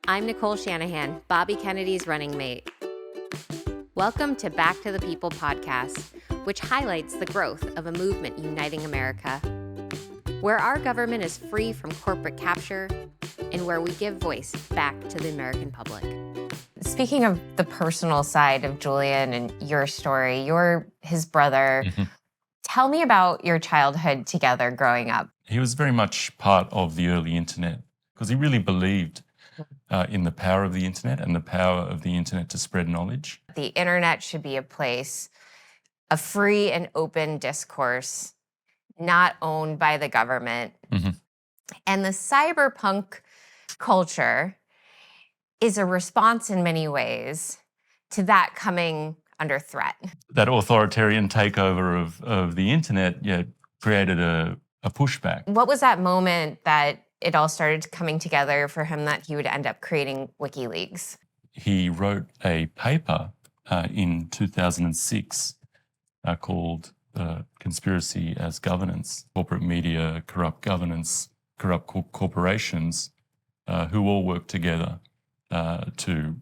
I'm Nicole Shanahan, Bobby Kennedy's running mate. Welcome to Back to the People podcast, which highlights the growth of a movement uniting America, where our government is free from corporate capture and where we give voice back to the American public. Speaking of the personal side of Julian and your story, you're his brother. Tell me about your childhood together growing up. He was very much part of the early internet because he really believed in the power of the internet and the power of the internet to spread knowledge. The internet should be a place of free and open discourse, not owned by the government. And the cyberpunk culture is a response in many ways to that coming under threat. That authoritarian takeover of the internet created a pushback. What was that moment that it all started coming together for him that he would end up creating WikiLeaks? He wrote a paper in 2006 called Conspiracy as Governance, Corporate Media, Corrupt Governance, Corrupt Corporations, who all work together to,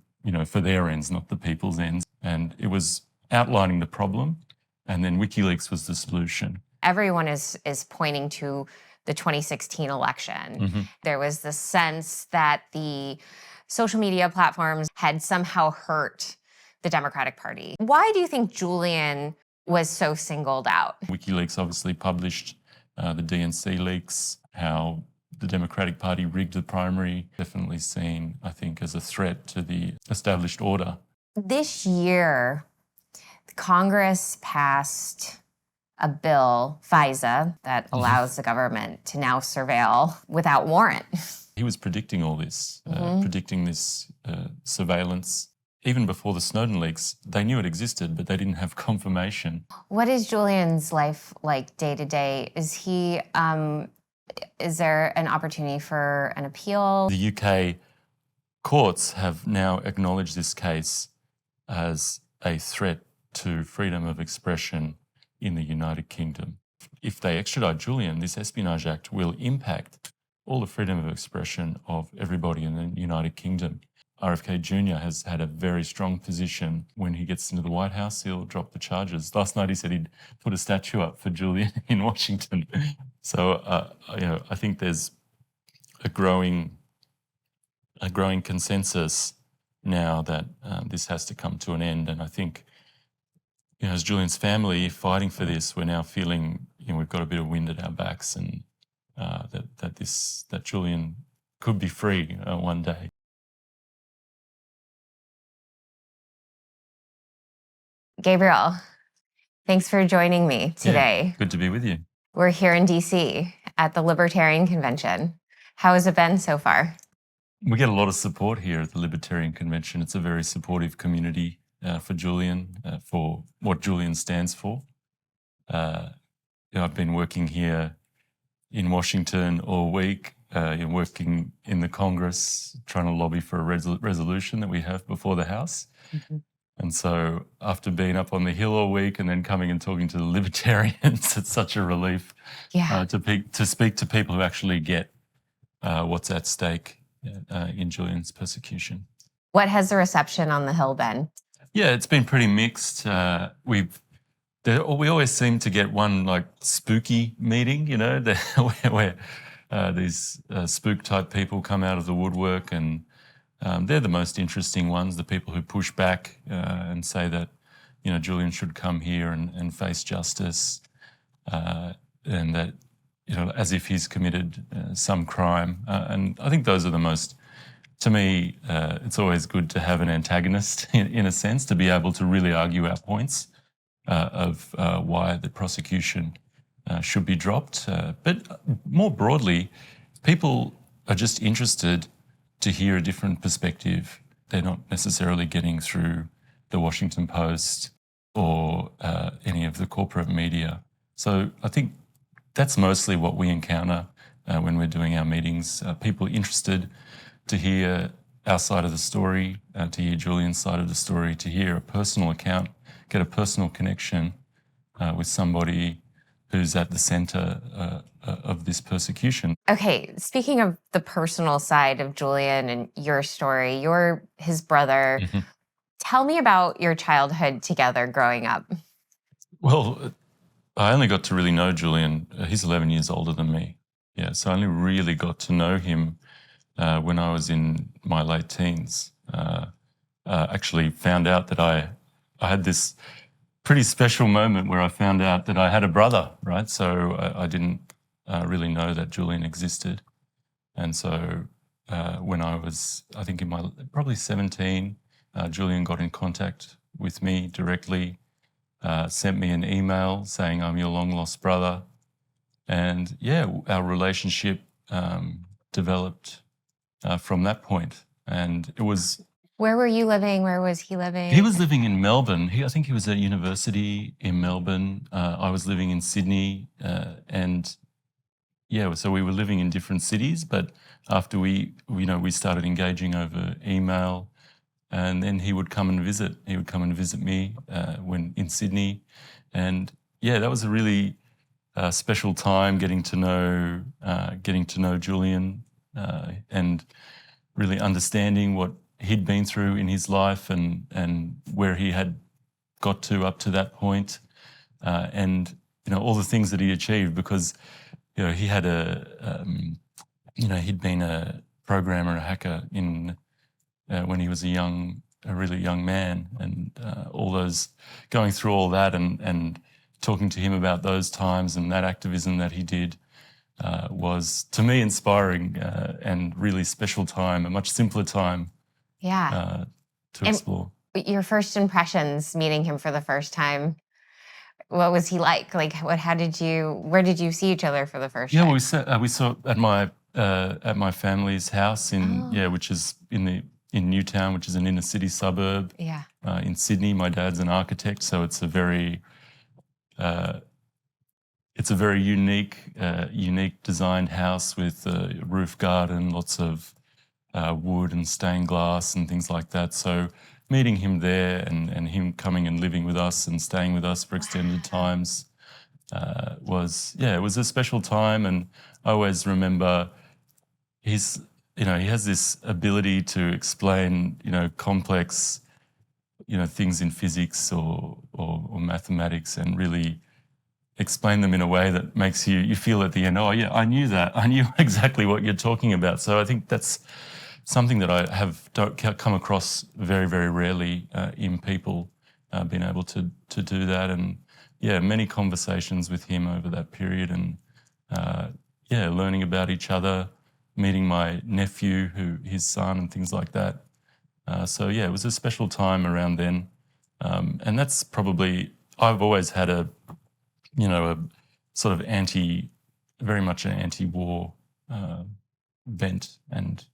for their ends, not the people's ends. And it was outlining the problem, and then WikiLeaks was the solution. Everyone is pointing to the 2016 election. There was the sense that the social media platforms had somehow hurt the Democratic Party. Why do you think Julian was so singled out? WikiLeaks obviously published the DNC leaks, how the Democratic Party rigged the primary, definitely seen, I think, as a threat to the established order. This year, Congress passed a bill, FISA, that allows the government to now surveil without warrant. He was predicting all this, predicting this surveillance. Even before the Snowden leaks, they knew it existed, but they didn't have confirmation. What is Julian's life like day to day? Is there an opportunity for an appeal? The UK courts have now acknowledged this case as a threat to freedom of expression in the United Kingdom. If they extradite Julian, this Espionage Act will impact all the freedom of expression of everybody in the United Kingdom. RFK Jr. has had a very strong position. When he gets into the White House, he'll drop the charges. Last night he said he'd put a statue up for Julian in Washington. So, I think there's a growing consensus now that this has to come to an end. And I think, as Julian's family fighting for this, we're now feeling, we've got a bit of wind at our backs, and that Julian could be free one day. Gabriel, thanks for joining me today. Yeah, good to be with you. We're here in DC at the Libertarian Convention. How has it been so far? We get a lot of support here at the Libertarian Convention. It's a very supportive community for Julian, for what Julian stands for. I've been working here in Washington all week, working in the Congress, trying to lobby for a resolution that we have before the House. And so after being up on the Hill all week and then coming and talking to the Libertarians, it's such a relief to speak to people who actually get what's at stake in Julian's persecution. What has the reception on the Hill been? Yeah, it's been pretty mixed. We always seem to get one spooky meeting, where these spook-type people come out of the woodwork, and they're the most interesting ones, the people who push back and say that, Julian should come here and face justice, and that, as if he's committed some crime. And I think those are the most, to me, it's always good to have an antagonist in a sense, to be able to really argue our points of why the prosecution should be dropped. But more broadly, people are just interested to hear a different perspective. They're not necessarily getting through the Washington Post or any of the corporate media. So I think that's mostly what we encounter when we're doing our meetings. People interested to hear our side of the story, to hear Julian's side of the story, to hear a personal account, get a personal connection with somebody who's at the centre of this persecution. Okay, speaking of the personal side of Julian and your story, you're his brother. Mm-hmm. Tell me about your childhood together growing up. Well, I only got to really know Julian. He's 11 years older than me. Yeah, so I only really got to know him when I was in my late teens. Actually found out that I had this pretty special moment where I found out that I had a brother, right? So I didn't really know that Julian existed. And so when I was, I think in my probably 17, Julian got in contact with me directly, sent me an email saying, I'm your long lost brother. And yeah, our relationship developed from that point. And it was... Where were you living? Where was he living? He was living in Melbourne. I think he was at university in Melbourne. I was living in Sydney. And yeah, so we were living in different cities. But after we started engaging over email, and then he would come and visit. He would come and visit me when in Sydney. And yeah, that was a really special time getting to know Julian and really understanding what he'd been through in his life and where he had got to up to that point, and all the things that he achieved, because he had he'd been a programmer, a hacker in when he was a really young man, and all those, going through all that and talking to him about those times and that activism that he did was, to me, inspiring and really special time, a much simpler time. Yeah. To explore. Your first impressions meeting him for the first time, what was he like? Like, where did you see each other for the first time? Yeah, we saw at my family's house which is in Newtown, which is an inner city suburb. Yeah. In Sydney. My dad's an architect, so it's a very unique designed house with a roof garden, lots of wood and stained glass and things like that. So meeting him there and him coming and living with us and staying with us for extended times it was a special time. And I always remember he has this ability to explain, complex, things in physics or mathematics, and really explain them in a way that makes you feel at the end, oh yeah, I knew that. I knew exactly what you're talking about. So I think that's something that I don't come across very, very rarely in people, being able to do that. And yeah, many conversations with him over that period, and learning about each other, meeting my nephew, his son, and things like that. So yeah, it was a special time around then. And that's probably, I've always had a sort of very much an anti-war bent, and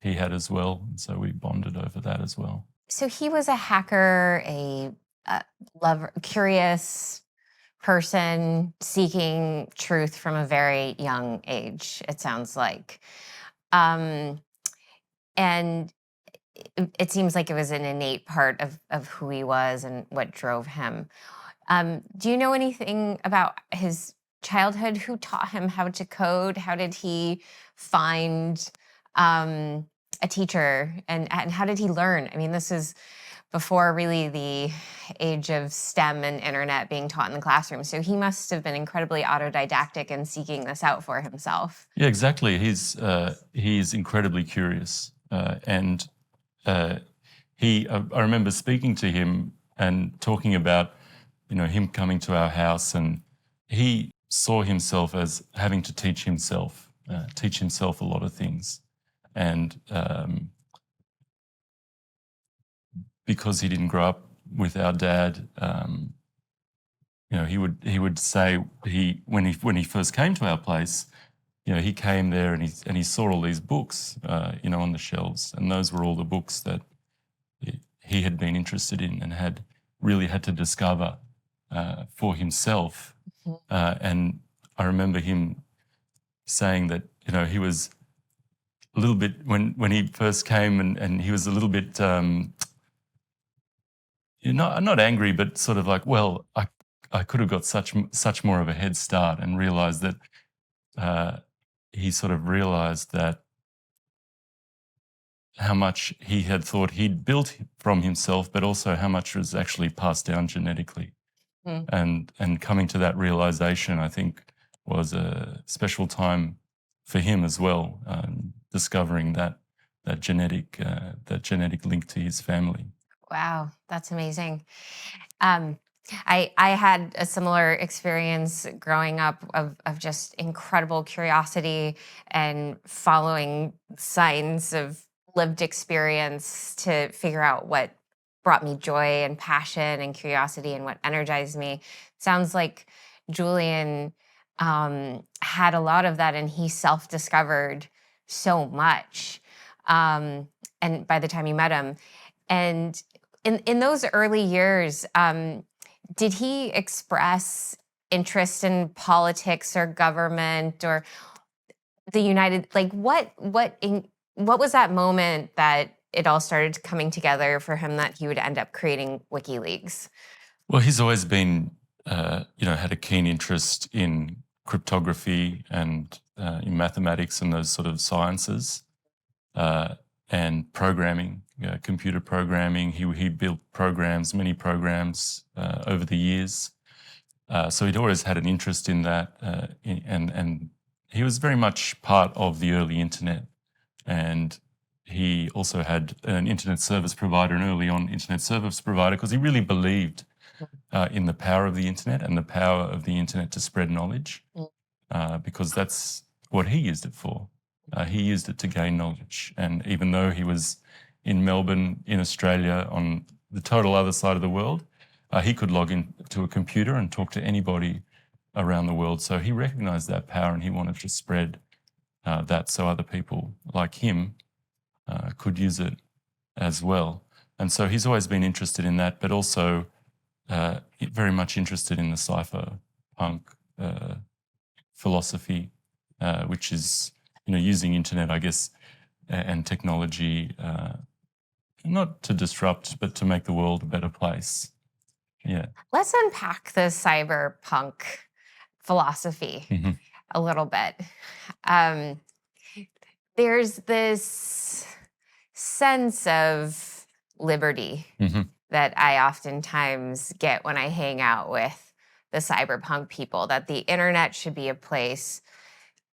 he had as well. And so we bonded over that as well. So he was a hacker, a lover, curious person seeking truth from a very young age, it sounds like. And it seems like it was an innate part of who he was and what drove him. Do you know anything about his childhood? Who taught him how to code? How did he find a teacher? And how did he learn? I mean, this is before really the age of STEM and internet being taught in the classroom. So he must have been incredibly autodidactic and seeking this out for himself. Yeah, exactly. He's incredibly curious. And I remember speaking to him and talking about, him coming to our house, and he saw himself as having to teach himself a lot of things. And because he didn't grow up with our dad, he would say when he first came to our place, he came there and he saw all these books, on the shelves, and those were all the books that he had been interested in and had to discover for himself. And I remember him saying that he was a little bit, when he first came, and he was a little bit not angry, but sort of like, well, I could have got such more of a head start and realised that he sort of realised that how much he had thought he'd built from himself, but also how much was actually passed down genetically. And coming to that realisation, I think, was a special time for him as well, discovering that genetic link to his family. Wow, that's amazing. I had a similar experience growing up of just incredible curiosity and following signs of lived experience to figure out what brought me joy and passion and curiosity and what energized me. Sounds like Julian had a lot of that, and he self-discovered so much. And by the time you met him, and in those early years, did he express interest in politics or government or the United? Like, what was that moment that it all started coming together for him that he would end up creating WikiLeaks? Well, he's always been, had a keen interest in cryptography and in mathematics and those sort of sciences, and programming, computer programming. He built many programs over the years. So he'd always had an interest in that, and he was very much part of the early internet. And he also had an internet service provider, an early on internet service provider, because he really believed in the power of the internet and the power of the internet to spread knowledge, because that's what he used it for. He used it to gain knowledge. And even though he was in Melbourne, in Australia, on the total other side of the world, he could log into a computer and talk to anybody around the world. So he recognised that power, and he wanted to spread that so other people like him could use it as well. And so he's always been interested in that, but also very much interested in the cypherpunk philosophy, which is, using internet, I guess, and technology, not to disrupt, but to make the world a better place. Yeah. Let's unpack the cyberpunk philosophy a little bit. There's this sense of liberty that I oftentimes get when I hang out with the cyberpunk people, that the internet should be a place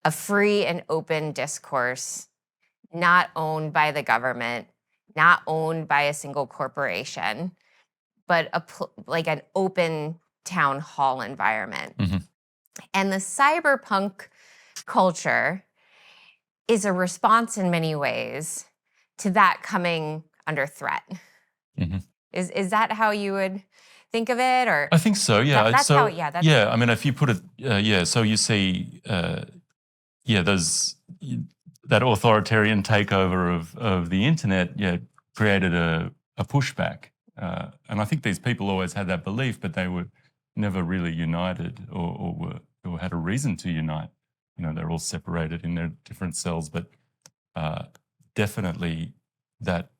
of free and open discourse, not owned by the government, not owned by a single corporation, but like an open town hall environment. And the cyberpunk culture is a response in many ways to that coming under threat. Is that how you would think of it? Or I think so, yeah. That's so, how, yeah. That's, yeah, I mean, if you put it, so you see, that authoritarian takeover of the internet, created a pushback. And I think these people always had that belief, but they were never really united or had a reason to unite. They're all separated in their different cells, but definitely that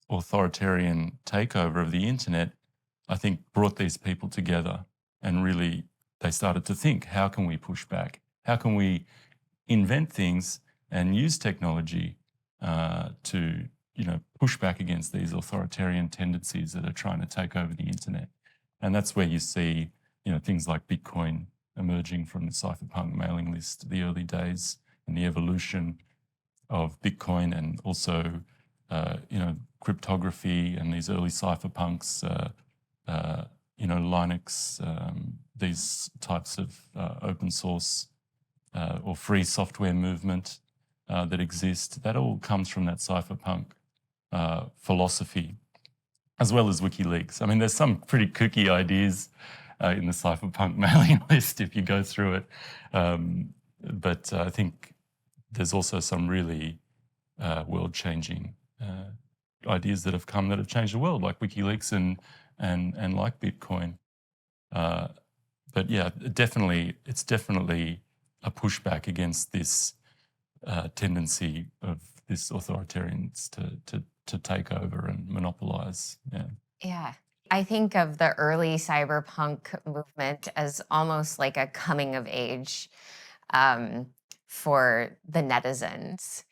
authoritarian takeover of the internet, I think, brought these people together, and really they started to think, how can we push back? How can we invent things and use technology to push back against these authoritarian tendencies that are trying to take over the internet? And that's where you see things like Bitcoin emerging from the cypherpunk mailing list, the early days, and the evolution of Bitcoin, and also cryptography and these early cypherpunks, Linux, these types of open source or free software movement that exist. That all comes from that cypherpunk philosophy, as well as WikiLeaks. I mean, there's some pretty kooky ideas in the cypherpunk mailing list if you go through it. But I think there's also some really world-changing ideas that have come that have changed the world, like WikiLeaks and like Bitcoin. But yeah, it's definitely a pushback against this tendency of this authoritarians to take over and monopolize. Yeah. Yeah. I think of the early cyberpunk movement as almost like a coming of age for the netizens.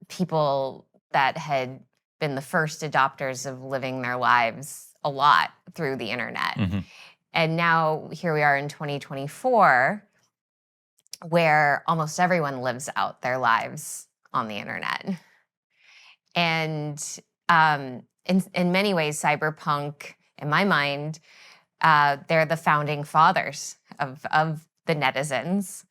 People that had been the first adopters of living their lives a lot through the internet. Mm-hmm. And now here we are in 2024, where almost everyone lives out their lives on the internet. And in many ways, cyberpunk, in my mind, they're the founding fathers of the netizens.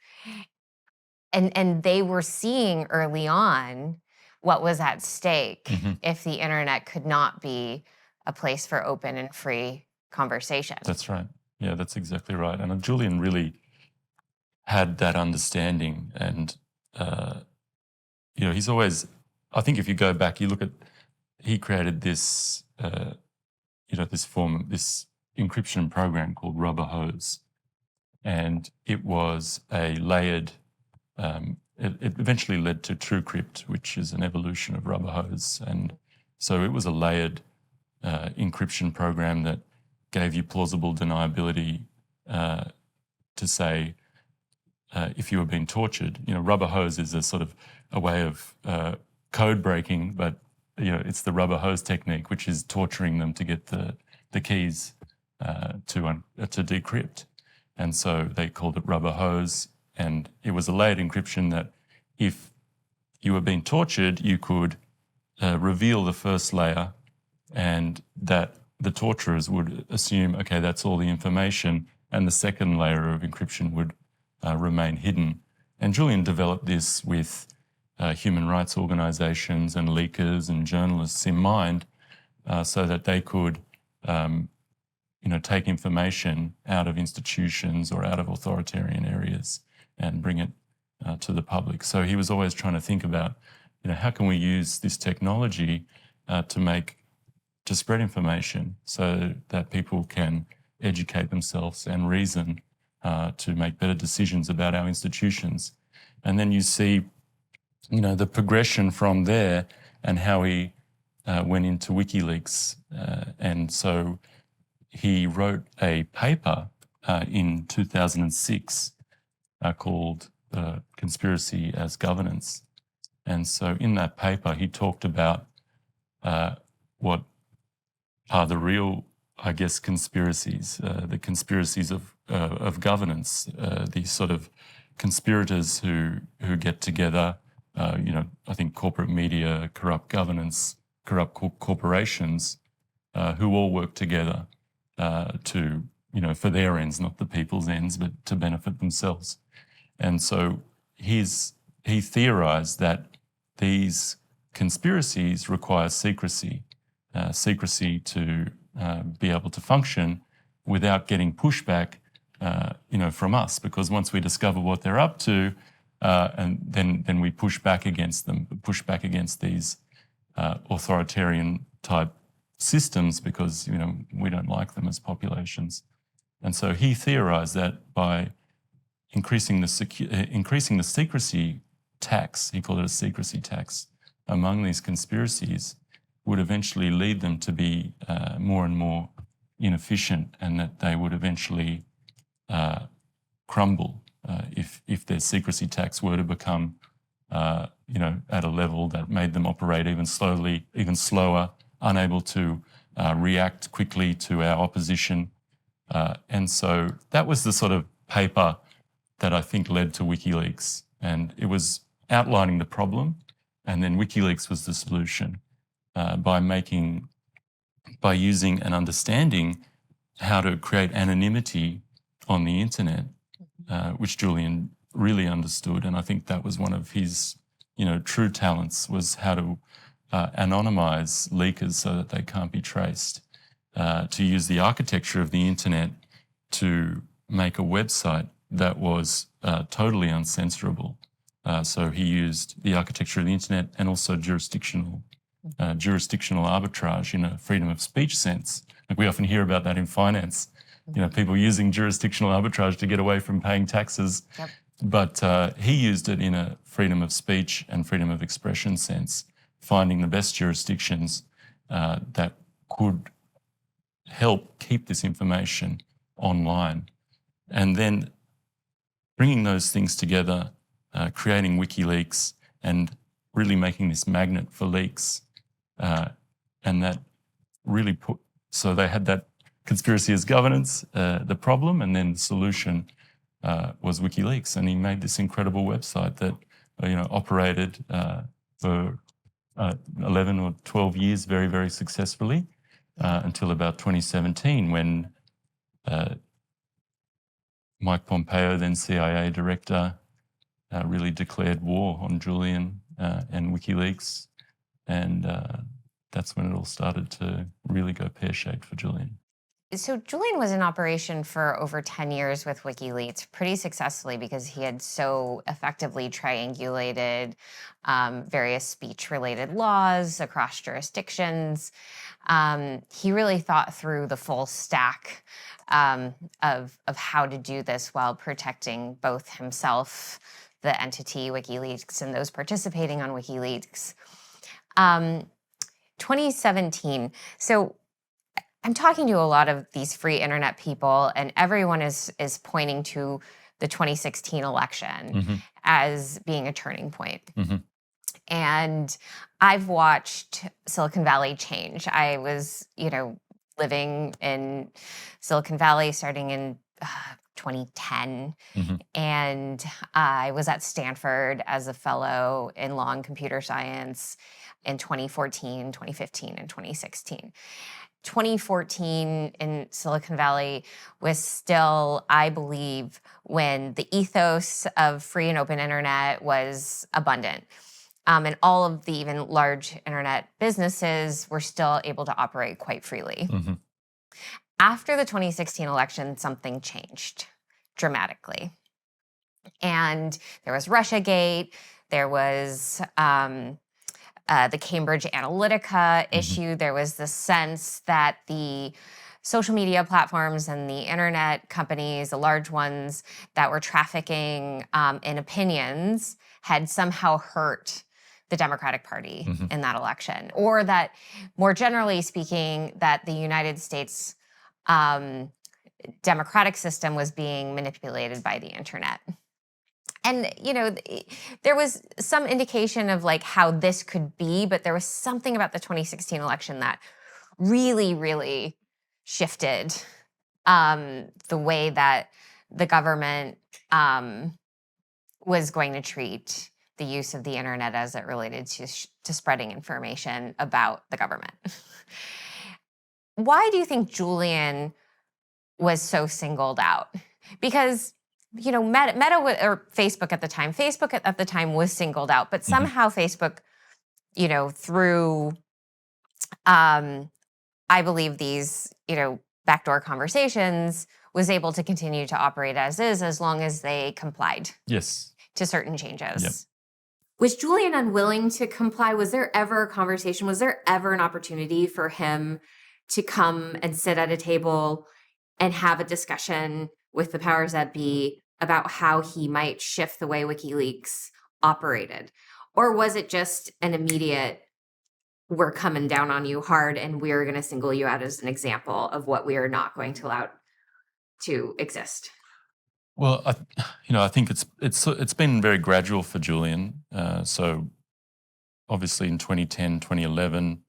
And they were seeing early on what was at stake Mm-hmm. if the internet could not be a place for open and free conversation. That's right. Yeah, that's exactly right. And Julian really had that understanding. And, he's always, I think if you go back, you look at, he created this, this encryption program called Rubber Hose. And it was a layered, it eventually led to TrueCrypt, which is an evolution of Rubber Hose. And so it was a layered encryption program that gave you plausible deniability to say if you were being tortured. Rubber hose is a sort of a way of code breaking, but it's the rubber hose technique, which is torturing them to get the keys to decrypt. And so they called it rubber hose, and it was a layered encryption that if you were being tortured, you could reveal the first layer, and that the torturers would assume, okay, that's all the information, and the second layer of encryption would remain hidden. And Julian developed this with human rights organizations and leakers and journalists in mind, so that they could, take information out of institutions or out of authoritarian areas and bring it to the public. So he was always trying to think about, how can we use this technology to spread information so that people can educate themselves and reason to make better decisions about our institutions. And then you see, the progression from there and how he went into WikiLeaks. And so he wrote a paper in 2006 called Conspiracy as Governance. And so in that paper, he talked about what are the real, I guess, conspiracies, the conspiracies of governance, these sort of conspirators who get together, I think corporate media, corrupt governance, corrupt corporations, who all work together to, for their ends, not the people's ends, but to benefit themselves. And so he theorized that these conspiracies require secrecy to be able to function without getting pushback, from us. Because once we discover what they're up to, and then we push back against them, push back against these authoritarian type systems because we don't like them as populations. And so he theorized that by increasing the secrecy tax, he called it a secrecy tax, among these conspiracies, would eventually lead them to be more and more inefficient, and that they would eventually crumble if their secrecy tax were to become, at a level that made them operate even slower, unable to react quickly to our opposition. And so that was the sort of paper that I think led to WikiLeaks. And it was outlining the problem, and then WikiLeaks was the solution by using and understanding how to create anonymity on the internet, which Julian really understood. And I think that was one of his, true talents, was how to anonymize leakers so that they can't be traced, to use the architecture of the internet to make a website that was totally uncensorable. So he used the architecture of the internet and also jurisdictional arbitrage in a freedom of speech sense. Like we often hear about that in finance, people using jurisdictional arbitrage to get away from paying taxes. Yep. But he used it in a freedom of speech and freedom of expression sense, finding the best jurisdictions that could help keep this information online. And then bringing those things together, creating WikiLeaks and really making this magnet for leaks. And that really so they had that conspiracy as governance, the problem, and then the solution was WikiLeaks. And he made this incredible website that, operated for 11 or 12 years very, very successfully until about 2017 when Mike Pompeo, then CIA director, really declared war on Julian and WikiLeaks. And that's when it all started to really go pear-shaped for Julian. So Julian was in operation for over 10 years with WikiLeaks, pretty successfully because he had so effectively triangulated various speech-related laws across jurisdictions. He really thought through the full stack of how to do this while protecting both himself, the entity WikiLeaks, and those participating on WikiLeaks. 2017. So I'm talking to a lot of these free internet people, and everyone is pointing to the 2016 election as being a turning point. And I've watched Silicon Valley change. I was, living in Silicon Valley starting in 2010. And I was at Stanford as a fellow in law and computer science in 2014, 2015, and 2016. 2014 in Silicon Valley was still, I believe, when the ethos of free and open internet was abundant. And all of the even large internet businesses were still able to operate quite freely. After the 2016 election, something changed dramatically. And there was Russiagate, there was the Cambridge Analytica issue. There was the sense that the social media platforms and the internet companies, the large ones that were trafficking in opinions, had somehow hurt the Democratic Party in that election. Or that, more generally speaking, that the United States democratic system was being manipulated by the internet. And, there was some indication of how this could be, but there was something about the 2016 election that really, really shifted the way that the government was going to treat the use of the internet as it related to spreading information about the government. Why do you think Julian was so singled out? Because Meta or Facebook at the time. Facebook at the time was singled out, but somehow Facebook, through, I believe these, backdoor conversations, was able to continue to operate as is, as long as they complied. Yes. To certain changes. Yep. Was Julian unwilling to comply? Was there ever a conversation? Was there ever an opportunity for him to come and sit at a table and have a discussion with the powers that be about how he might shift the way WikiLeaks operated? Or was it just an immediate, we're coming down on you hard and we're going to single you out as an example of what we are not going to allow to exist? Well, I think it's been very gradual for Julian. So obviously in 2010, 2011,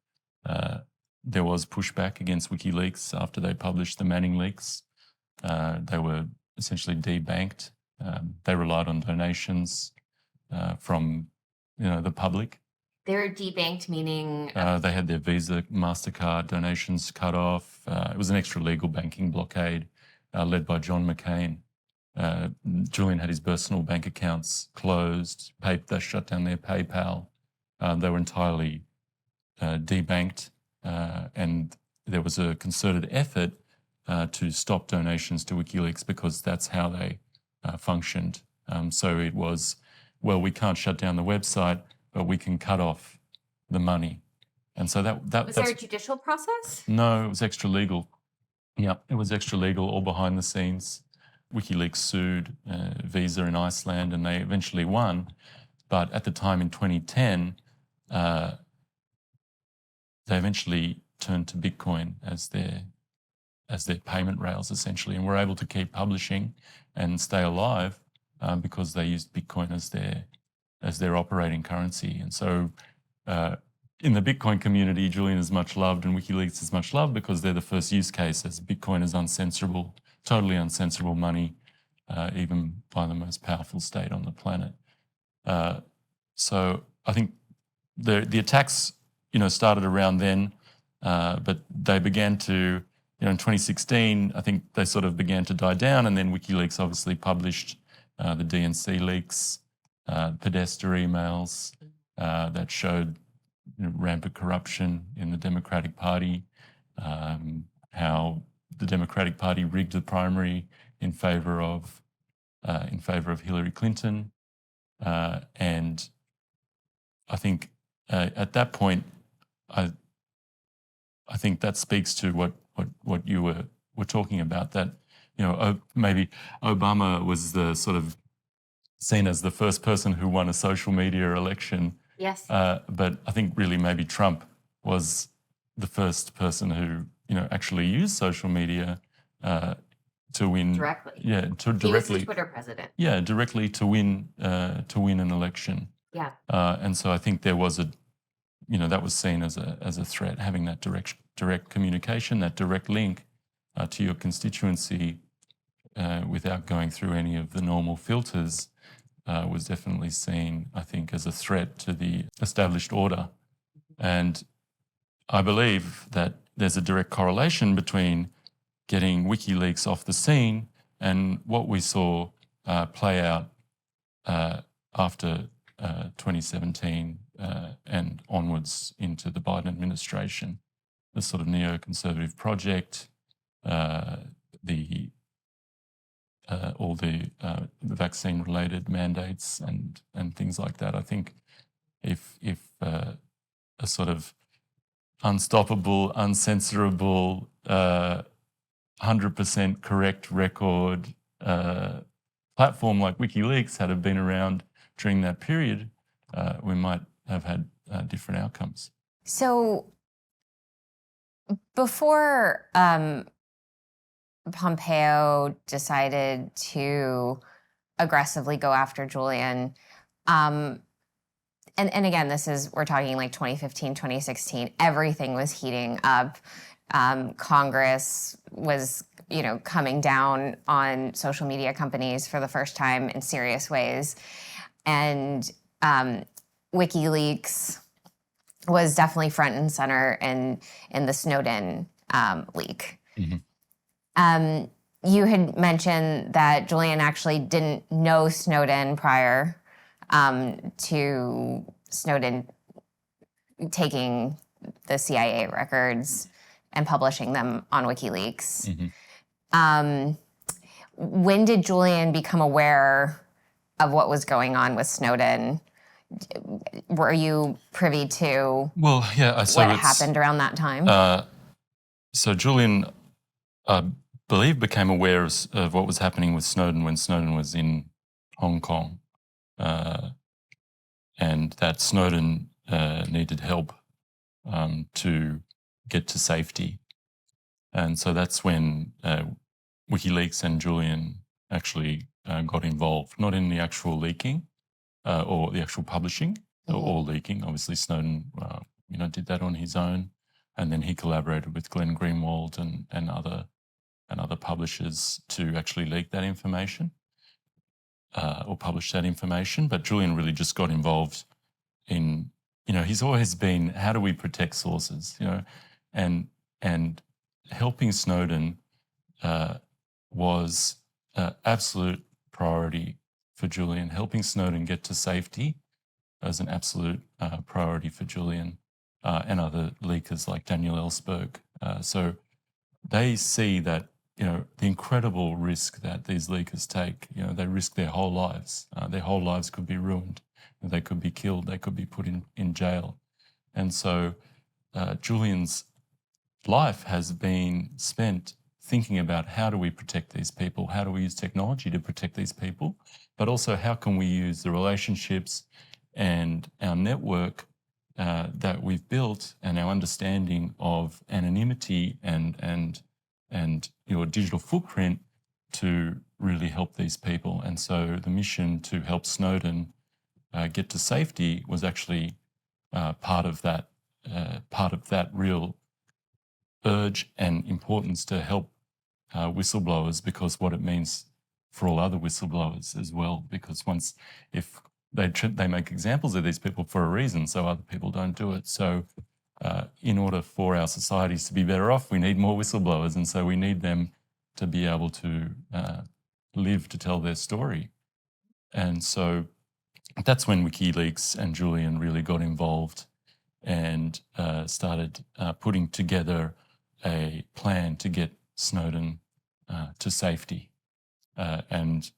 there was pushback against WikiLeaks after they published the Manning leaks. They were essentially debanked. They relied on donations from, the public. They were debanked, meaning? They had their Visa, MasterCard donations cut off. It was an extra-legal banking blockade led by John McCain. Julian had his personal bank accounts closed. They shut down their PayPal. They were entirely debanked. And there was a concerted effort to stop donations to WikiLeaks because that's how they functioned. So it was, well, we can't shut down the website, but we can cut off the money. And so was there a judicial process? No, it was extra legal. Yeah, it was extra legal, all behind the scenes. WikiLeaks sued Visa in Iceland, and they eventually won. But at the time in 2010, they eventually turned to Bitcoin as their their payment rails essentially, and were able to keep publishing and stay alive because they used Bitcoin as their operating currency. And so in the Bitcoin community, Julian is much loved and WikiLeaks is much loved because they're the first use case as Bitcoin is uncensorable, totally uncensorable money, even by the most powerful state on the planet. So I think the attacks, started around then, but they began to, in 2016, I think they sort of began to die down, and then WikiLeaks obviously published the DNC leaks, Podesta emails that showed rampant corruption in the Democratic Party, how the Democratic Party rigged the primary in favor of Hillary Clinton, and I think at that point, I think that speaks to what you were talking about. That maybe Obama was the sort of seen as the first person who won a social media election. Yes. But I think really maybe Trump was the first person who actually used social media to win directly. Yeah, directly. He was the Twitter president. Yeah, directly to win an election. Yeah. And so I think there was that was seen as a threat, having that direct communication, that direct link to your constituency without going through any of the normal filters was definitely seen, I think, as a threat to the established order. And I believe that there's a direct correlation between getting WikiLeaks off the scene and what we saw play out after 2017 and onwards into the Biden administration. The sort of neoconservative project, all the vaccine-related mandates and things like that. I think if a sort of unstoppable, uncensorable, 100% correct record platform like WikiLeaks had have been around during that period, we might have had different outcomes. So before Pompeo decided to aggressively go after Julian, and again, we're talking like 2015, 2016, everything was heating up. Congress was, coming down on social media companies for the first time in serious ways. And WikiLeaks was definitely front and center in the Snowden leak. Mm-hmm. You had mentioned that Julian actually didn't know Snowden prior to Snowden taking the CIA records and publishing them on WikiLeaks. Mm-hmm. When did Julian become aware of what was going on with Snowden? Were you privy to what happened around that time? So Julian, I believe, became aware of what was happening with Snowden when Snowden was in Hong Kong, and that Snowden needed help to get to safety. And so that's when WikiLeaks and Julian actually got involved, not in the actual leaking or the actual publishing or leaking. Obviously, Snowden, did that on his own, and then he collaborated with Glenn Greenwald and other publishers to actually leak that information or publish that information. But Julian really just got involved in, he's always been, how do we protect sources, and helping Snowden was absolute priority for Julian. Helping Snowden get to safety as an absolute priority for Julian and other leakers like Daniel Ellsberg. So they see that, the incredible risk that these leakers take. They risk their whole lives. Their whole lives could be ruined. They could be killed. They could be put in jail. And so Julian's life has been spent thinking about how do we protect these people? How do we use technology to protect these people? But also how can we use the relationships and our network that we've built and our understanding of anonymity and and your digital footprint to really help these people. And so the mission to help Snowden get to safety was actually part of that real urge and importance to help whistleblowers, because what it means for all other whistleblowers as well. Because if they make examples of these people for a reason, so other people don't do it. So in order for our societies to be better off, we need more whistleblowers, and so we need them to be able to live to tell their story. And so that's when WikiLeaks and Julian really got involved and started putting together a plan to get Snowden to safety. And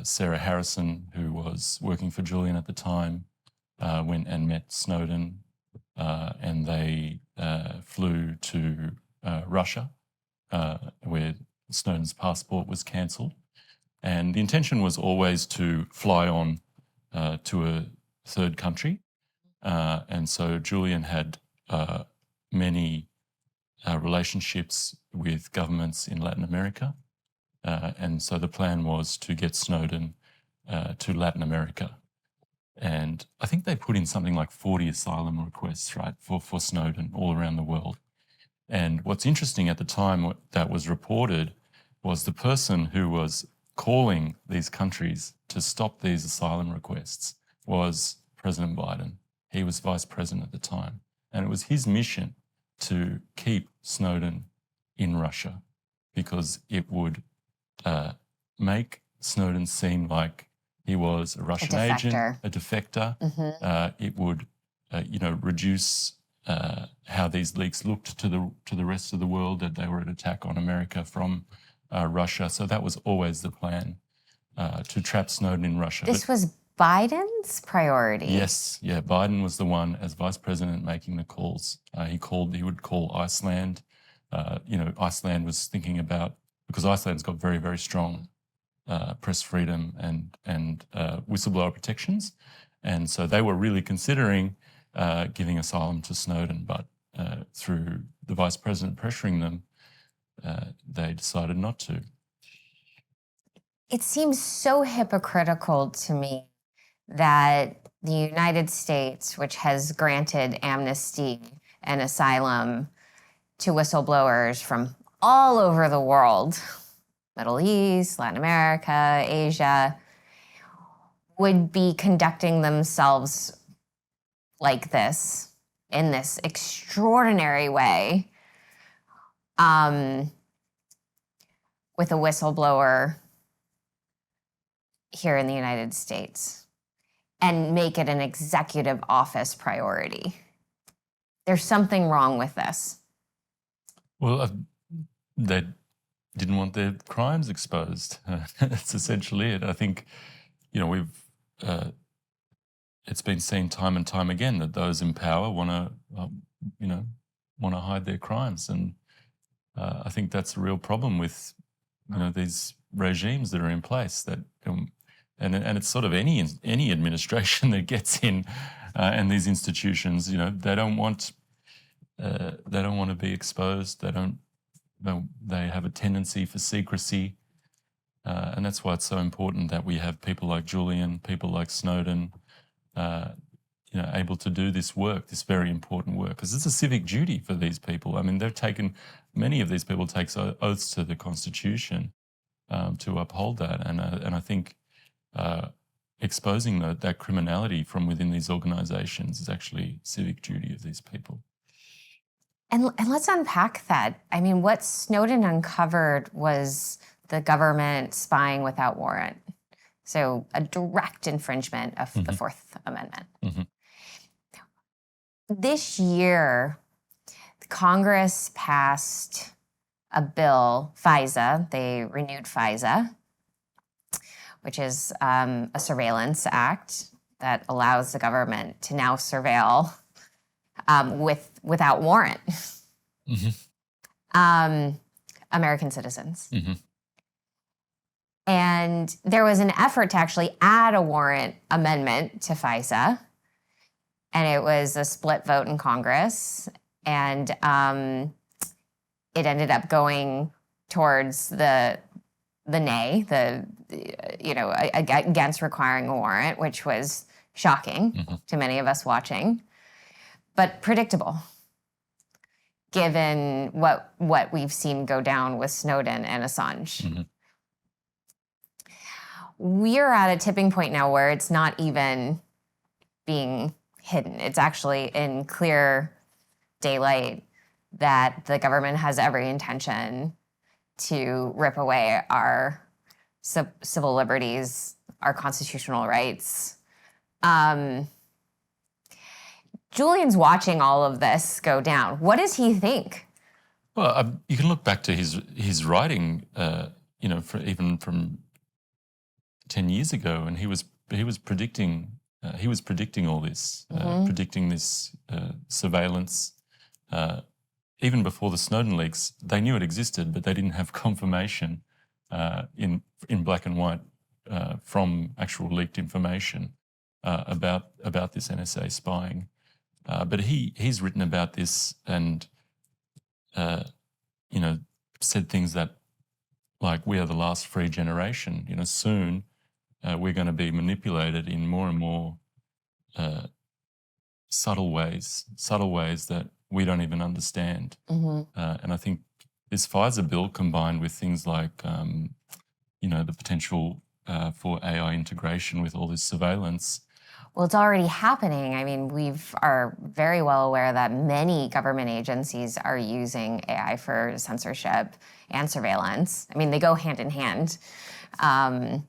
Sarah Harrison, who was working for Julian at the time, went and met Snowden, and they flew to Russia, where Snowden's passport was cancelled. And the intention was always to fly on to a third country. And so Julian had many relationships with governments in Latin America. And so the plan was to get Snowden to Latin America. And I think they put in something like 40 asylum requests, right, for Snowden all around the world. And what's interesting at the time that was reported was the person who was calling these countries to stop these asylum requests was President Biden. He was vice president at the time. And it was his mission to keep Snowden in Russia, because it would make Snowden seem like he was a Russian agent, a defector. It would, reduce how these leaks looked to the rest of the world, that they were an attack on America from Russia. So that was always the plan, to trap Snowden in Russia. This was Biden's priority. Yes, yeah. Biden was the one, as vice president, making the calls. He would call Iceland. Iceland was thinking about, because Iceland's got very, very strong press freedom and whistleblower protections. And so they were really considering giving asylum to Snowden, but through the vice president pressuring them, they decided not to. It seems so hypocritical to me that the United States, which has granted amnesty and asylum to whistleblowers from all over the world, Middle East, Latin America, Asia, would be conducting themselves like this, in this extraordinary way, with a whistleblower here in the United States, and make it an executive office priority. There's something wrong with this. Well, they didn't want their crimes exposed. That's essentially it. I think, it's been seen time and time again that those in power want to hide their crimes, and I think that's a real problem with these regimes that are in place. That and it's sort of any administration that gets in, and these institutions, they don't want to be exposed. They have a tendency for secrecy, and that's why it's so important that we have people like Julian, people like Snowden, able to do this work, this very important work, because it's a civic duty for these people. I mean, many of these people take oaths to the Constitution to uphold that, and I think exposing that criminality from within these organisations is actually civic duty of these people. And let's unpack that. I mean, what Snowden uncovered was the government spying without warrant. So a direct infringement of the Fourth Amendment. This year, Congress passed a bill, FISA. They renewed FISA, which is a surveillance act that allows the government to now surveil without warrant American citizens. And there was an effort to actually add a warrant amendment to FISA, and it was a split vote in Congress, and it ended up going towards the nay, against requiring a warrant, which was shocking to many of us watching, but predictable, given what we've seen go down with Snowden and Assange. We're at a tipping point now where it's not even being hidden. It's actually in clear daylight that the government has every intention to rip away our civil liberties, our constitutional rights. Julian's watching all of this go down. What does he think? Well, you can look back to his writing, even from 10 years ago, and he was predicting all this, predicting this surveillance. Even before the Snowden leaks, they knew it existed, but they didn't have confirmation in black and white from actual leaked information about this NSA spying. But he's written about this and said things that, like, we are the last free generation. Soon we're going to be manipulated in more and more subtle ways that we don't even understand. And I think this FISA bill, combined with things like, the potential for AI integration with all this surveillance. Well, it's already happening. I mean, we are very well aware that many government agencies are using AI for censorship and surveillance. I mean, they go hand in hand. And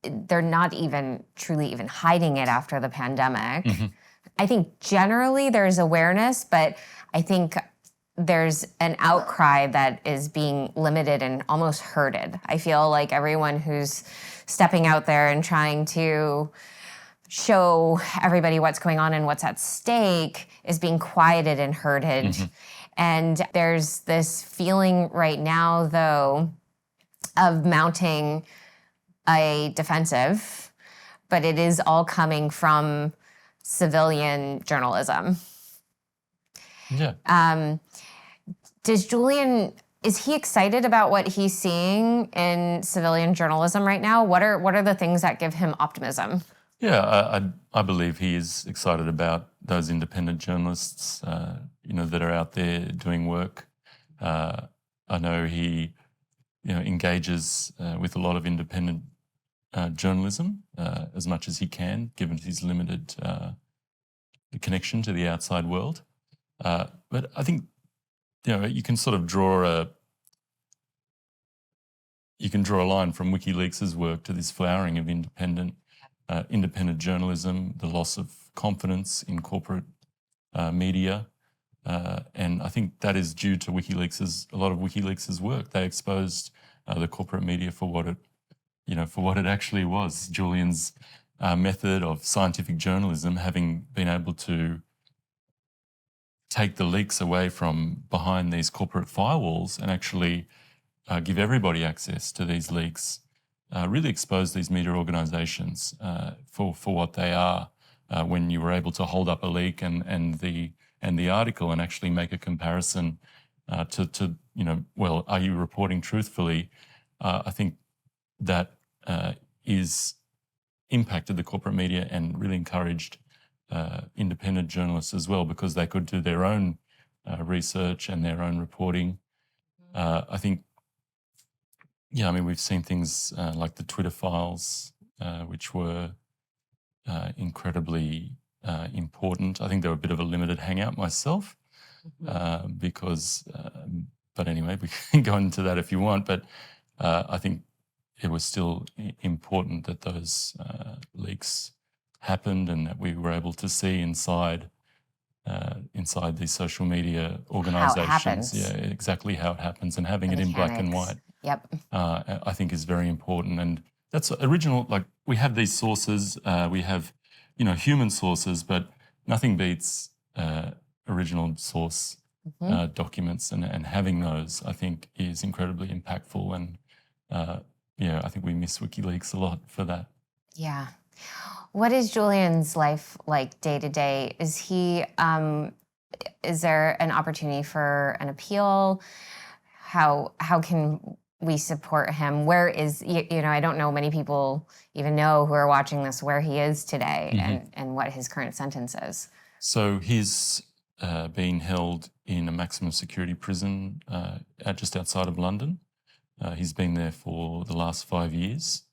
they're not even truly even hiding it after the pandemic. I think generally there's awareness, but I think there's an outcry that is being limited and almost herded. I feel like everyone who's stepping out there and trying to show everybody what's going on and what's at stake is being quieted and herded. And there's this feeling right now, though, of mounting a defensive, but it is all coming from civilian journalism. Yeah. Is he excited about what he's seeing in civilian journalism right now? What are the things that give him optimism? Yeah, I believe he is excited about those independent journalists, that are out there doing work. I know he, engages with a lot of independent journalism as much as he can, given his limited connection to the outside world. But I think, you can sort of draw a line from WikiLeaks' work to this flowering of independent journalism, the loss of confidence in corporate media. And I think that is due to a lot of WikiLeaks' work. They exposed the corporate media for what it actually was. Julian's method of scientific journalism, having been able to take the leaks away from behind these corporate firewalls and actually give everybody access to these leaks, really expose these media organisations for what they are. When you were able to hold up a leak and the article and actually make a comparison to are you reporting truthfully? I think that is impacted the corporate media and really encouraged independent journalists as well, because they could do their own research and their own reporting. I think, we've seen things like the Twitter files, which were incredibly important. I think they were a bit of a limited hangout myself, because, but anyway, we can go into that if you want, but I think it was still important that those leaks happened and that we were able to see inside these social media organisations. Yeah, exactly how it happens, and having it in black and white. Yep. I think is very important, and that's original. Like, we have these sources, we have, human sources, but nothing beats original source documents, and having those, I think, is incredibly impactful. And I think we miss WikiLeaks a lot for that. Yeah. What is Julian's life like day to day? Is there an opportunity for an appeal? how can we support him? Where is, I don't know many people even know who are watching this where he is today and what his current sentence is. So he's been held in a maximum security prison just outside of London. He's been there for the last 5 years.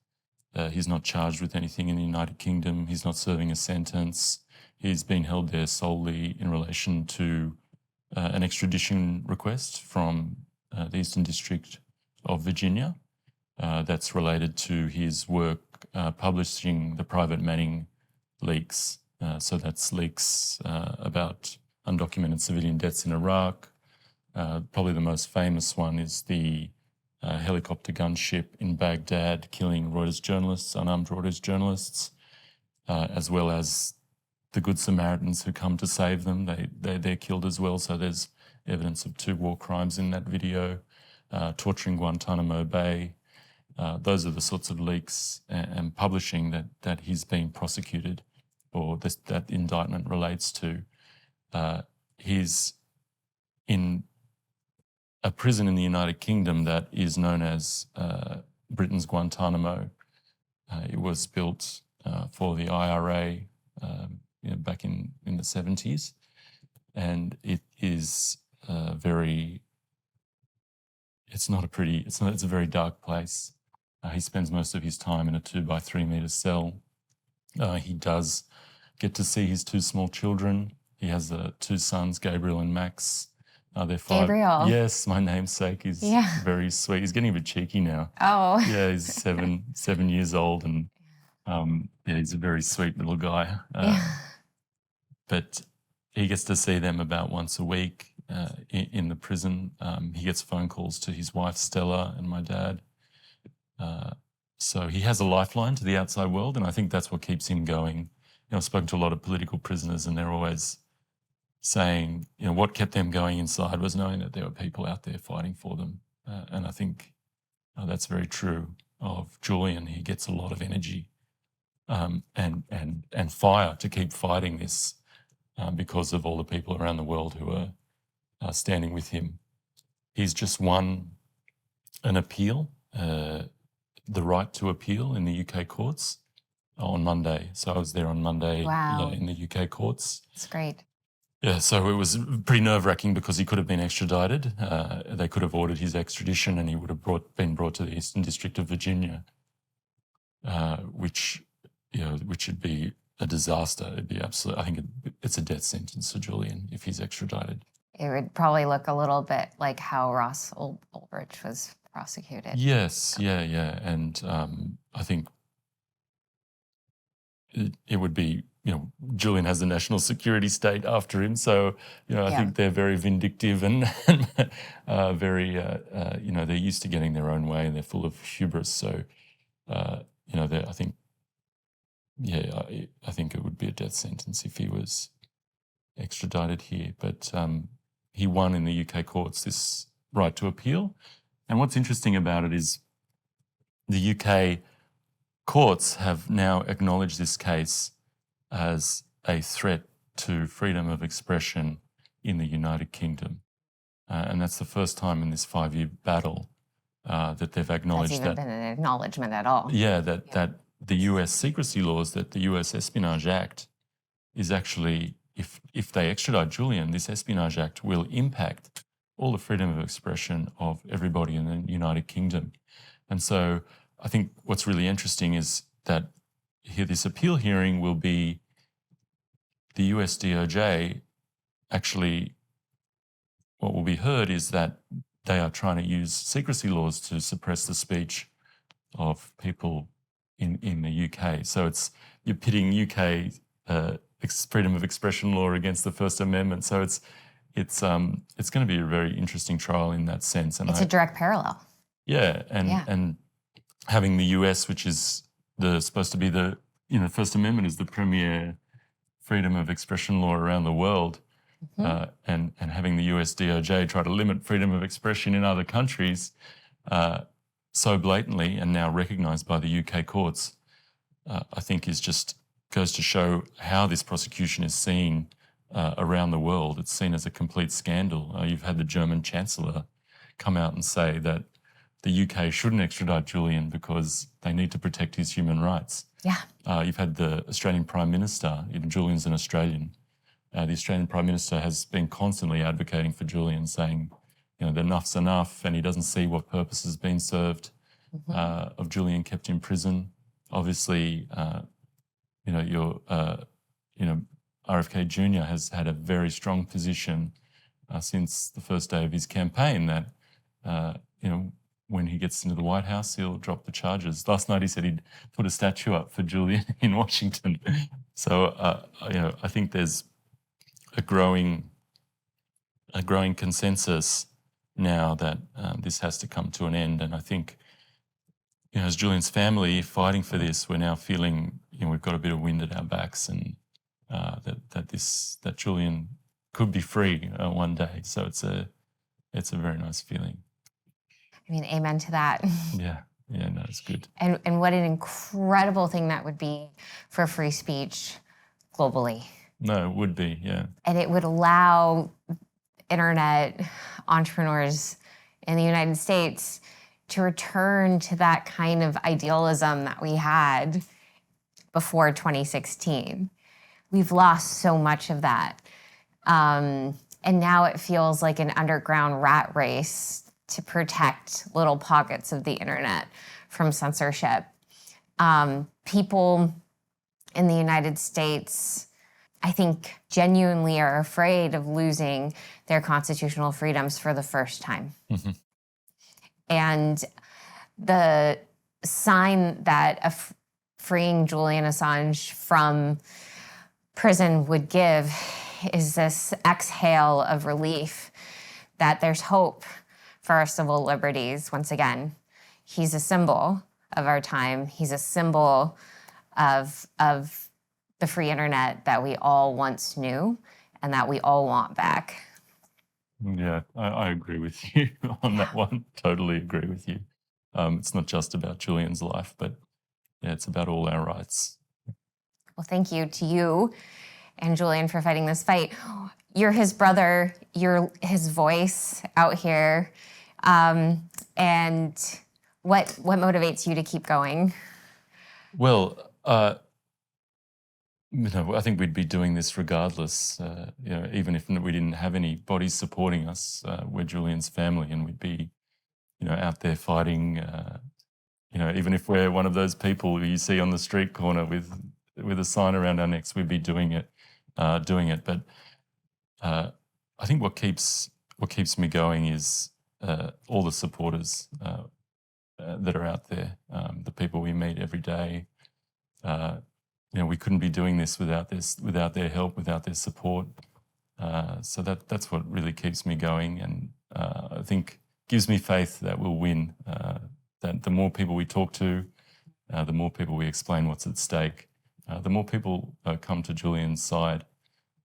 He's not charged with anything in the United Kingdom. He's not serving a sentence. He's been held there solely in relation to an extradition request from the Eastern District of Virginia that's related to his work publishing the private Manning leaks. So that's leaks about undocumented civilian deaths in Iraq. Probably the most famous one is the helicopter gunship in Baghdad killing Reuters journalists, unarmed Reuters journalists, as well as the Good Samaritans who come to save them. They're killed as well. So there's evidence of 2 war crimes in that video. Torturing Guantanamo Bay. Those are the sorts of leaks and publishing that he's being prosecuted, or that indictment relates to. He's in a prison in the United Kingdom that is known as Britain's Guantanamo. It was built for the IRA back in the 70s, and it is it's a very dark place. He spends most of his time in a 2x3 metre cell. He does get to see his 2 small children. He has 2 sons, Gabriel and Max. They're 5. Gabriel. Yes, my namesake is very sweet. He's getting a bit cheeky now. Oh. Yeah, he's 7 years old, and he's a very sweet little guy. But he gets to see them about once a week in the prison. He gets phone calls to his wife, Stella, and my dad. So he has a lifeline to the outside world, and I think that's what keeps him going. I've spoken to a lot of political prisoners, and they're always saying, what kept them going inside was knowing that there were people out there fighting for them. And I think that's very true of Julian. He gets a lot of energy and fire to keep fighting this because of all the people around the world who are standing with him. He's just won an appeal, the right to appeal in the UK courts on Monday. So I was there on Monday. Wow. In the UK courts. That's great. Yeah, so it was pretty nerve-wracking because he could have been extradited. They could have ordered his extradition, and he would have been brought to the Eastern District of Virginia, which would be a disaster. It'd be absolute. I think it's a death sentence to Julian if he's extradited. It would probably look a little bit like how Ross Ulbricht was prosecuted. Yes, yeah, and I think it would be. Julian has a national security state after him, so I think they're very vindictive and very they're used to getting their own way, and they're full of hubris. So I think it would be a death sentence if he was extradited here. But he won in the UK courts this right to appeal, and what's interesting about it is the UK courts have now acknowledged this case as a threat to freedom of expression in the United Kingdom. And that's the first time in this 5-year battle that they've acknowledged that. That's even been an acknowledgement at all. Yeah, that the US secrecy laws, that the US Espionage Act is actually, if they extradite Julian, this Espionage Act will impact all the freedom of expression of everybody in the United Kingdom. And so I think what's really interesting is that this appeal hearing will be the US DOJ actually, what will be heard is that they are trying to use secrecy laws to suppress the speech of people in the UK. So you're pitting UK freedom of expression law against the First Amendment. So it's going to be a very interesting trial in that sense. And it's a direct parallel. Yeah, and having the US, which is supposed to be the First Amendment is the premier freedom of expression law around the world, and having the US DOJ try to limit freedom of expression in other countries so blatantly and now recognised by the UK courts, I think goes to show how this prosecution is seen around the world. It's seen as a complete scandal. You've had the German Chancellor come out and say that the UK shouldn't extradite Julian because they need to protect his human rights. Yeah. You've had the Australian Prime Minister, Julian's an Australian. The Australian Prime Minister has been constantly advocating for Julian, saying, that enough's enough, and he doesn't see what purpose has been served of Julian kept in prison. Obviously, RFK Jr. has had a very strong position since the first day of his campaign that, when he gets into the White House, he'll drop the charges. Last night he said he'd put a statue up for Julian in Washington. So, I think there's a growing consensus now that this has to come to an end. And I think, as Julian's family fighting for this, we're now feeling, we've got a bit of wind at our backs, and that Julian could be free one day. So it's a very nice feeling. I mean, amen to that. Yeah, no, it's good. And what an incredible thing that would be for free speech globally. No, it would be, yeah. And it would allow internet entrepreneurs in the United States to return to that kind of idealism that we had before 2016. We've lost so much of that. And now it feels like an underground rat race to protect little pockets of the internet from censorship. People in the United States, I think, genuinely are afraid of losing their constitutional freedoms for the first time. Mm-hmm. And the sign that freeing Julian Assange from prison would give is this exhale of relief that there's hope for our civil liberties. Once again, he's a symbol of our time. He's a symbol of the free internet that we all once knew and that we all want back. Yeah, I agree with you on that one. Totally agree with you. It's not just about Julian's life, but it's about all our rights. Well, thank you to you and Julian for fighting this fight. You're his brother. You're his voice out here. And what motivates you to keep going? Well, I think we'd be doing this regardless. Even if we didn't have any bodies supporting us, we're Julian's family, and we'd be, out there fighting. Even if we're one of those people you see on the street corner with a sign around our necks, we'd be doing it. But I think what keeps me going is all the supporters that are out there, the people we meet every day. We couldn't be doing this without their help, without their support. So that's what really keeps me going, and I think gives me faith that we'll win. That the more people we talk to, the more people we explain what's at stake, the more people come to Julian's side,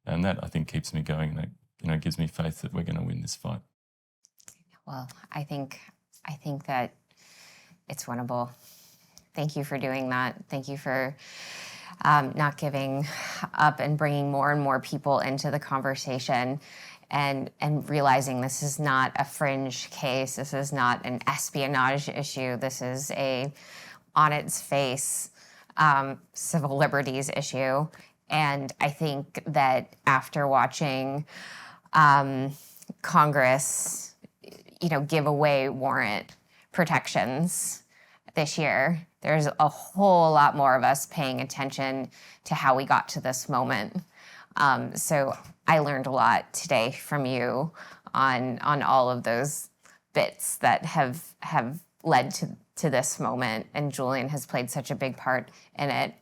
and that I think keeps me going. That gives me faith that we're going to win this fight. Well, I think that it's winnable. Thank you for doing that. Thank you for not giving up and bringing more and more people into the conversation, and realizing this is not a fringe case. This is not an espionage issue. This is a, on its face, civil liberties issue. And I think that after watching Congress, give away warrant protections this year, there's a whole lot more of us paying attention to how we got to this moment. So I learned a lot today from you on all of those bits that have led to this moment, and Julian has played such a big part in it.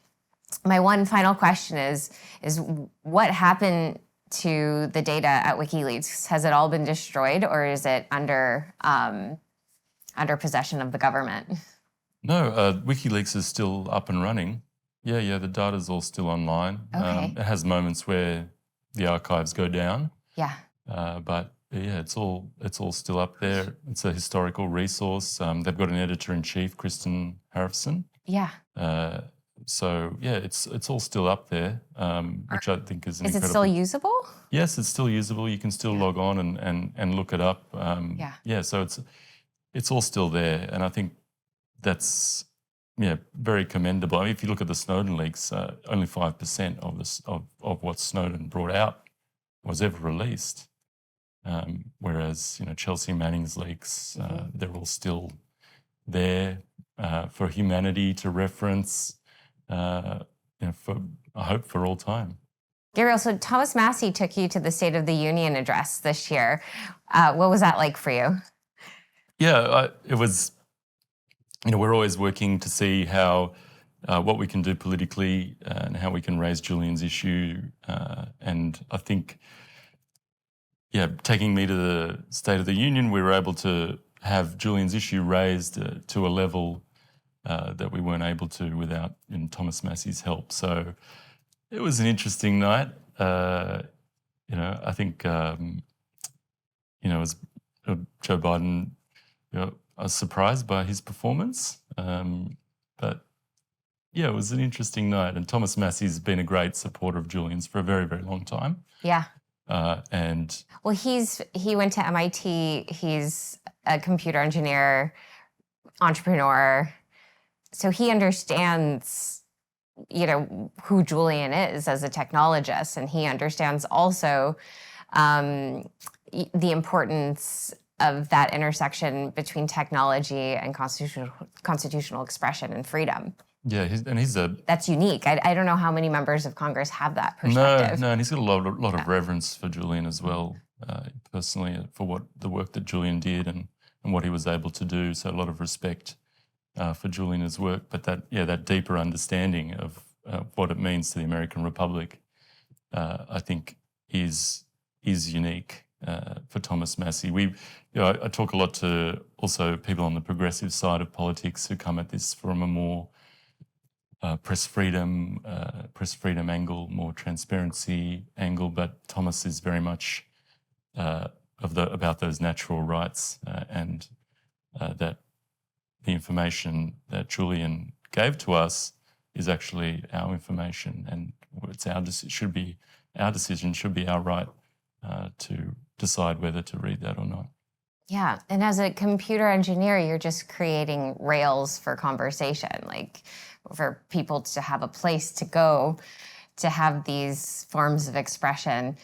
My one final question is what happened to the data at WikiLeaks? Has it all been destroyed, or is it under possession of the government? No, WikiLeaks is still up and running. Yeah, the data's all still online. Okay. It has moments where the archives go down. Yeah. But yeah, it's all still up there. It's a historical resource. They've got an editor-in-chief, Kristen Harrison. Yeah. So yeah, it's all still up there, which I think is an Is it incredible. still usable? Yes, it's still usable. You can still log on and look it up. So it's all still there, and I think that's very commendable. I mean, if you look at the Snowden leaks, only 5% of what Snowden brought out was ever released, whereas Chelsea Manning's leaks, they're all still there for humanity to reference. For I hope for all time. Gabriel, so Thomas Massie took you to the State of the Union address this year. What was that like for you? Yeah, it was. We're always working to see how what we can do politically and how we can raise Julian's issue. And I think, taking me to the State of the Union, we were able to have Julian's issue raised to a level that we weren't able to without Thomas Massie's help. So it was an interesting night. I think, as Joe Biden, I was surprised by his performance. But it was an interesting night. And Thomas Massie's been a great supporter of Julian's for a very, very long time. Yeah. Well, he went to MIT. He's a computer engineer, entrepreneur. So he understands, who Julian is as a technologist, and he understands also the importance of that intersection between technology and constitutional expression and freedom. Yeah, that's unique. I don't know how many members of Congress have that perspective. No, and he's got a lot of reverence for Julian as well, personally, for the work that Julian did and what he was able to do. So a lot of respect for Julian's work, but that deeper understanding of what it means to the American Republic, I think is unique for Thomas Massie. I talk a lot to also people on the progressive side of politics who come at this from a more press freedom angle, more transparency angle, but Thomas is very much about those natural rights and that the information that Julian gave to us is actually our information, and it's our decision. Should be our right to decide whether to read that or not. Yeah, and as a computer engineer, you're just creating rails for conversation, like for people to have a place to go to have these forms of expression.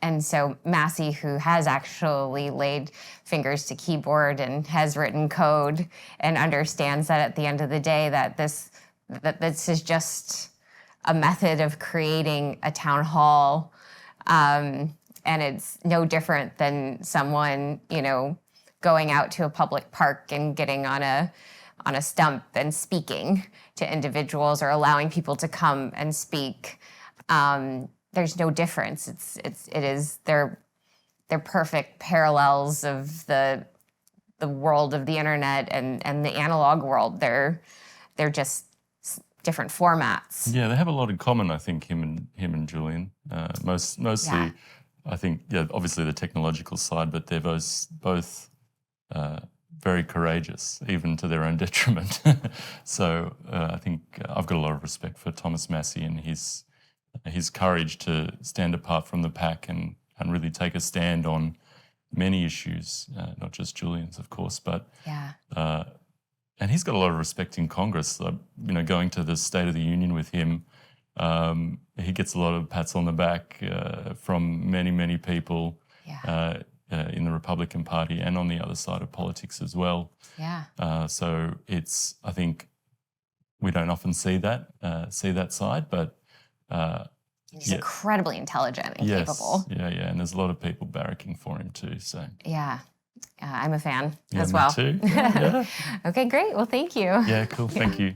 And so Massie, who has actually laid fingers to keyboard and has written code and understands that at the end of the day that this is just a method of creating a town hall, and it's no different than someone, going out to a public park and getting on a stump and speaking to individuals or allowing people to come and speak. There's no difference. They're perfect parallels of the world of the internet and the analog world. They're just different formats. Yeah, they have a lot in common, I think, him and Julian. Mostly, I think, obviously the technological side, but they're both very courageous, even to their own detriment. So I think I've got a lot of respect for Thomas Massie and his courage to stand apart from the pack and really take a stand on many issues, not just Julian's, of course, but and he's got a lot of respect in Congress. Going to the State of the Union with him, he gets a lot of pats on the back from many, many people in the Republican Party and on the other side of politics as well. Yeah. So I think we don't often see that side, but he's incredibly intelligent and capable. Yeah, and there's a lot of people barracking for him too. So I'm a fan as well. Me too. Yeah. Okay, great. Well, thank you. Yeah, cool. Thank you.